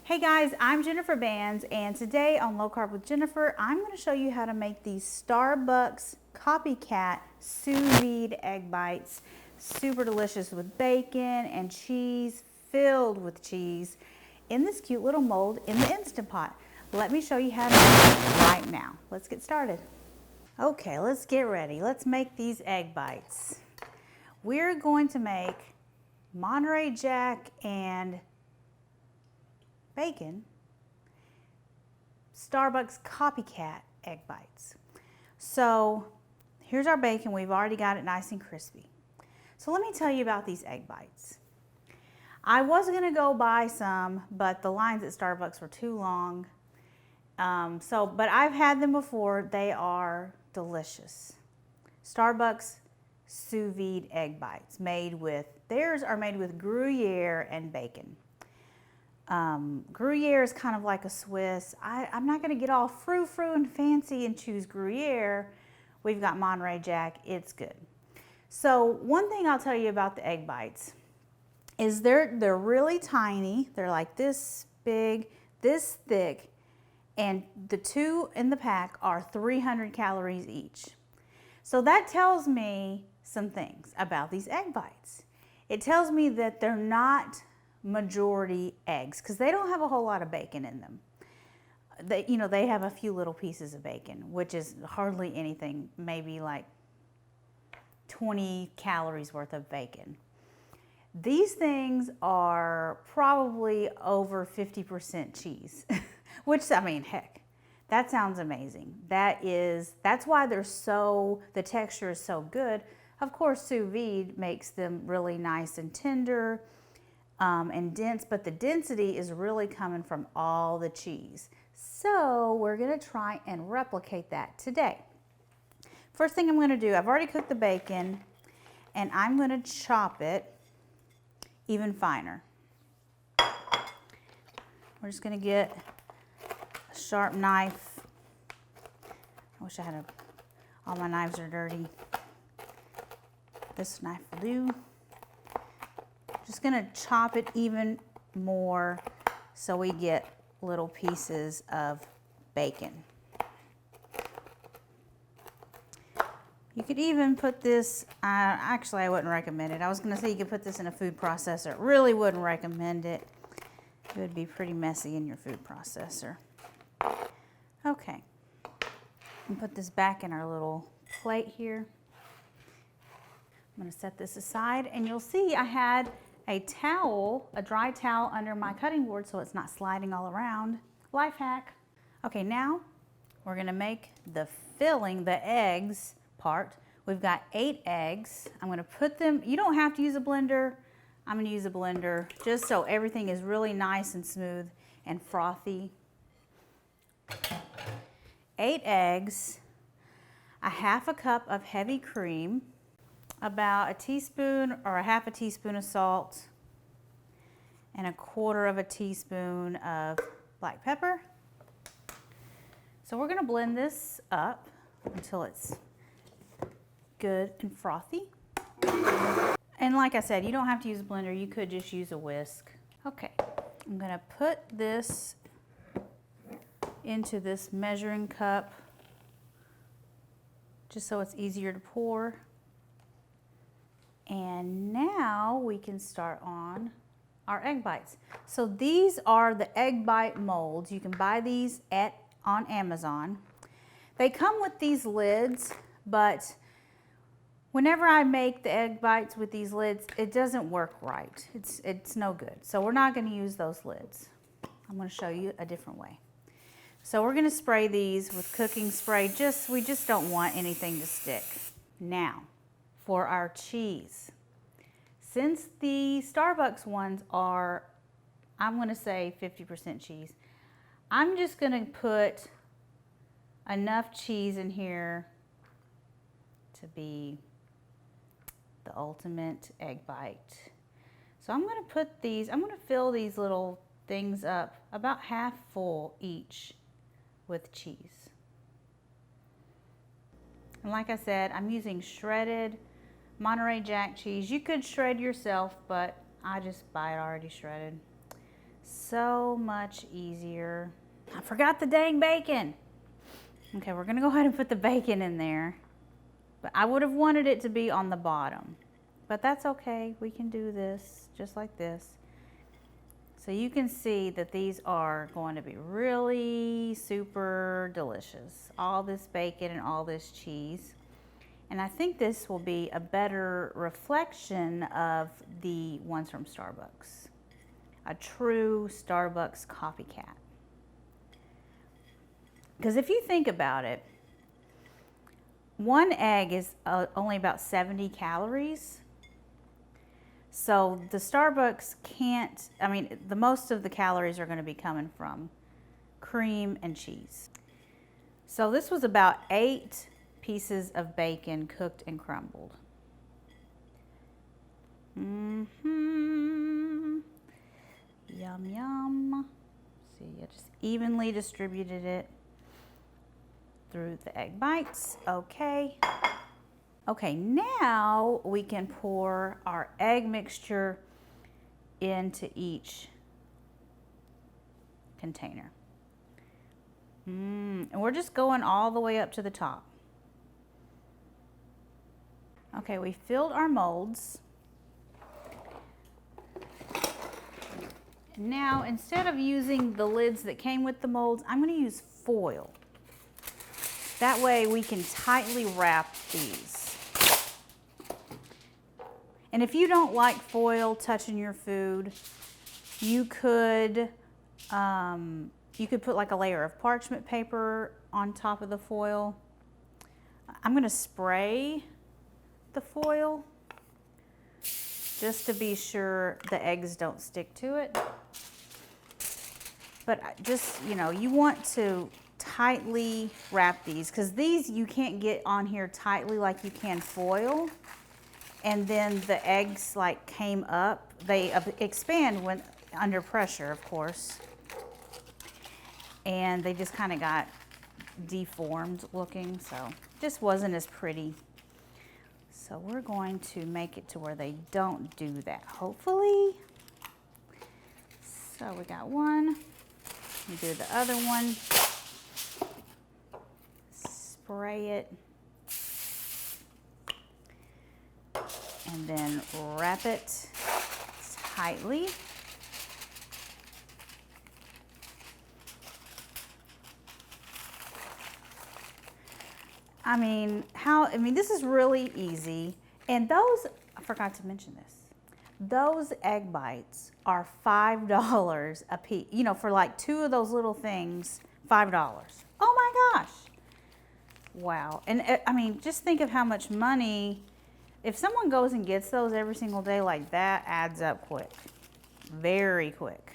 Hey guys, I'm Jennifer Bands, and today on Low Carb with Jennifer, I'm going to show you how to make these Starbucks copycat sous vide egg bites. Super delicious with bacon and cheese, filled with cheese, in this cute little mold in the Instant Pot. Let me show you how to do it right now. Let's get started. Okay, let's get ready. Let's make these egg bites. We're going to make Monterey Jack and bacon Starbucks copycat egg bites. So here's our bacon. We've already got it nice and crispy. So let me tell you about these egg bites. I was gonna go buy some, but the lines at Starbucks were too long. But I've had them before. They are delicious. Starbucks sous vide egg bites theirs are made with Gruyere and bacon. Gruyere is kind of like a Swiss. I'm not going to get all frou-frou and fancy and choose Gruyere. We've got Monterey Jack. It's good. So one thing I'll tell you about the egg bites is they're really tiny. They're like this big, this thick, and the two in the pack are 300 calories each. So that tells me some things about these egg bites. It tells me that they're not majority eggs because they don't have a whole lot of bacon in them. They have a few little pieces of bacon, which is hardly anything, maybe like 20 calories worth of bacon. These things are probably over 50% cheese, which, I mean, heck, that sounds amazing. That's why the texture is so good. Of course, sous vide makes them really nice and tender and dense, but the density is really coming from all the cheese. So we're gonna try and replicate that today. First thing I'm gonna do, I've already cooked the bacon, and I'm gonna chop it even finer. We're just gonna get a sharp knife. I wish I had all my knives are dirty. This knife will do. Just gonna chop it even more so we get little pieces of bacon. You could even put this, actually I wouldn't recommend it. I was gonna say you could put this in a food processor. Really wouldn't recommend it. It would be pretty messy in your food processor. Okay, and put this back in our little plate here. I'm gonna set this aside, and you'll see I had a dry towel under my cutting board so it's not sliding all around. Life hack. Okay, now we're gonna make the filling, the eggs part. We've got 8 eggs. I'm gonna put them, you don't have to use a blender. I'm gonna use a blender just so everything is really nice and smooth and frothy. 8 eggs, a half a cup of heavy cream, about a teaspoon or a half a teaspoon of salt, and a quarter of a teaspoon of black pepper. So we're gonna blend this up until it's good and frothy. And like I said, you don't have to use a blender, you could just use a whisk. Okay, I'm gonna put this into this measuring cup just so it's easier to pour. And now we can start on our egg bites. So these are the egg bite molds. You can buy these on Amazon. They come with these lids, but whenever I make the egg bites with these lids, it doesn't work right. It's no good. So we're not gonna use those lids. I'm gonna show you a different way. So we're gonna spray these with cooking spray. We just don't want anything to stick. Now, for our cheese. Since the Starbucks ones are, I'm gonna say 50% cheese, I'm just gonna put enough cheese in here to be the ultimate egg bite. So I'm gonna fill these little things up about half full each with cheese. And like I said, I'm using shredded Monterey Jack cheese. You could shred yourself, but I just buy it already shredded. So much easier. I forgot the dang bacon. Okay, we're gonna go ahead and put the bacon in there. But I would have wanted it to be on the bottom. But that's okay, we can do this just like this. So you can see that these are going to be really super delicious. All this bacon and all this cheese. And I think this will be a better reflection of the ones from Starbucks. A true Starbucks copycat. Because if you think about it, one egg is only about 70 calories. So the Starbucks can't, I mean, the most of the calories are going to be coming from cream and cheese. So this was about 8 pieces of bacon cooked and crumbled. Yum, yum. See, I just evenly distributed it through the egg bites. Okay. Okay, now we can pour our egg mixture into each container. And we're just going all the way up to the top. Okay, we filled our molds. Now, instead of using the lids that came with the molds, I'm going to use foil. That way we can tightly wrap these. And if you don't like foil touching your food, you could put like a layer of parchment paper on top of the foil. I'm going to spray the foil just to be sure the eggs don't stick to it. But just, you know, you want to tightly wrap these, because these you can't get on here tightly like you can foil. And then the eggs like came up. They expand when under pressure, of course. And they just kind of got deformed looking, so just wasn't as pretty. So we're going to make it to where they don't do that, hopefully. So we got one. We do the other one. Spray it. And then wrap it tightly. I mean, this is really easy. And those, I forgot to mention this. Those egg bites are $5 a piece. You know, for like 2 of those little things, $5. Oh my gosh. Wow. And I mean, just think of how much money. If someone goes and gets those every single day, like that adds up quick, very quick.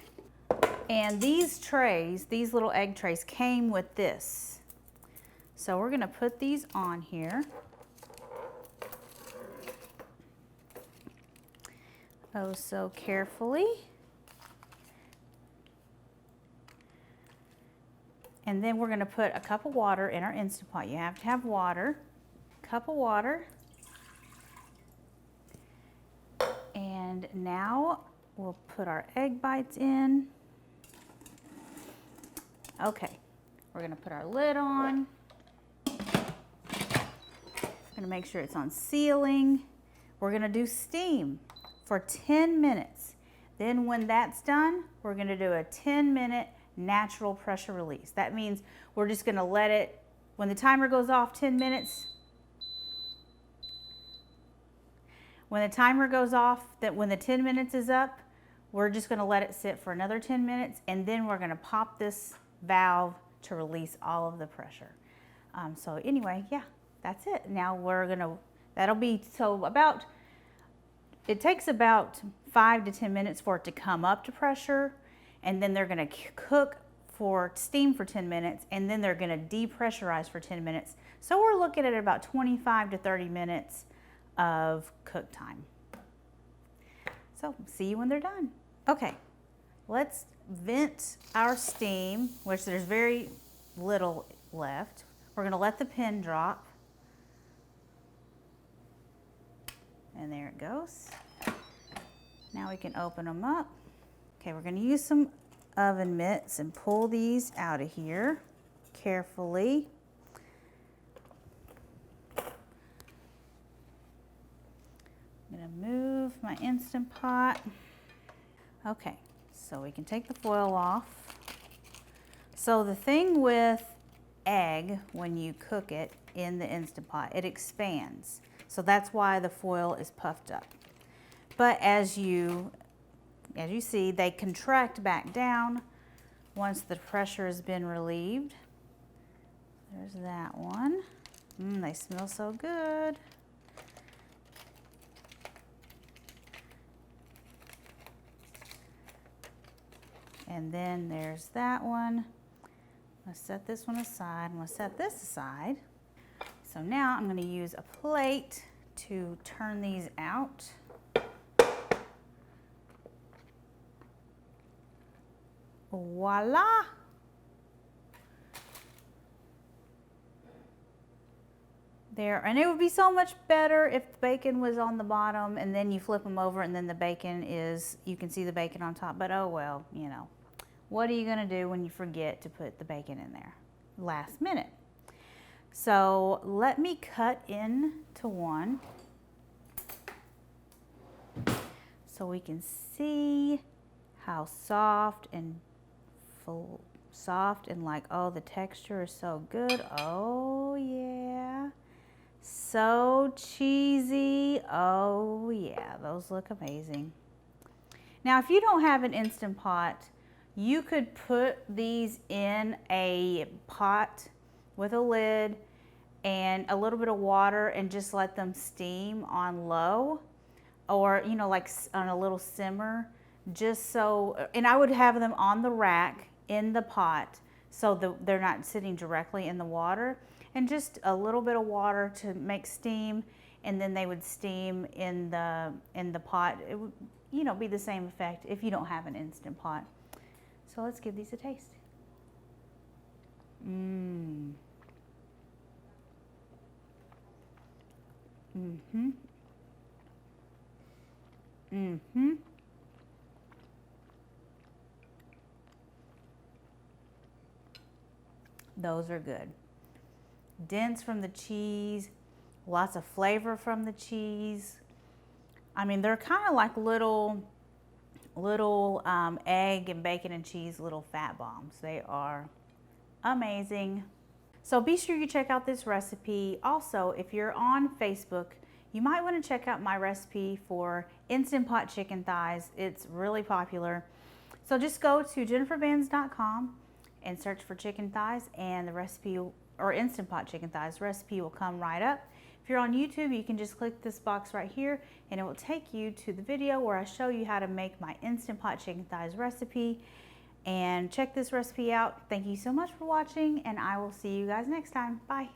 And these trays, these little egg trays came with this. So we're gonna put these on here. Oh, so carefully. And then we're gonna put a cup of water in our Instant Pot. You have to have water, cup of water. And now we'll put our egg bites in. Okay, we're gonna put our lid on. Gonna make sure it's on sealing. We're gonna do steam for 10 minutes. Then when that's done, we're gonna do a 10-minute natural pressure release. That means we're just gonna let it, when the timer goes off 10 minutes, when the timer goes off, that when the 10 minutes is up, we're just gonna let it sit for another 10 minutes, and then we're gonna pop this valve to release all of the pressure. So anyway, yeah, that's it. Now we're gonna, that'll be, so about, it takes about 5 to 10 minutes for it to come up to pressure, and then they're gonna cook for steam for 10 minutes, and then they're gonna depressurize for 10 minutes. So we're looking at about 25 to 30 minutes of cook time. So see you when they're done. Okay, let's vent our steam, which there's very little left. We're gonna let the pin drop. And there it goes. Now we can open them up. Okay, we're gonna use some oven mitts and pull these out of here carefully. I'm gonna move my Instant Pot. Okay, so we can take the foil off. So the thing with egg, when you cook it in the Instant Pot, it expands. So that's why the foil is puffed up. But as you see, they contract back down once the pressure has been relieved. There's that one. They smell so good. And then there's that one. Let's set this one aside. I'm gonna set this aside. So now I'm gonna use a plate to turn these out. Voila! There, and it would be so much better if the bacon was on the bottom and then you flip them over and then the bacon is, you can see the bacon on top, but oh well, you know. What are you gonna do when you forget to put the bacon in there? Last minute. So let me cut into one so we can see how soft and full, like, oh, the texture is so good. Oh yeah. So cheesy. Oh yeah, those look amazing. Now, if you don't have an Instant Pot, you could put these in a pot with a lid and a little bit of water and just let them steam on low, or, you know, like on a little simmer, just so, and I would have them on the rack in the pot so they're not sitting directly in the water, and just a little bit of water to make steam, and then they would steam in the pot. It would, you know, be the same effect if you don't have an Instant Pot. So let's give these a taste. Mm-hmm. Those are good. Dense from the cheese, lots of flavor from the cheese. I mean, they're kind of like little egg and bacon and cheese little fat bombs. They are amazing. So be sure you check out this recipe. Also, if you're on Facebook, you might want to check out my recipe for Instant Pot chicken thighs. It's really popular. So just go to jennifervans.com and search for chicken thighs, and the recipe, or Instant Pot chicken thighs recipe, will come right up. If you're on YouTube, you can just click this box right here and it will take you to the video where I show you how to make my Instant Pot chicken thighs recipe. And check this recipe out. Thank you so much for watching, and I will see you guys next time. Bye.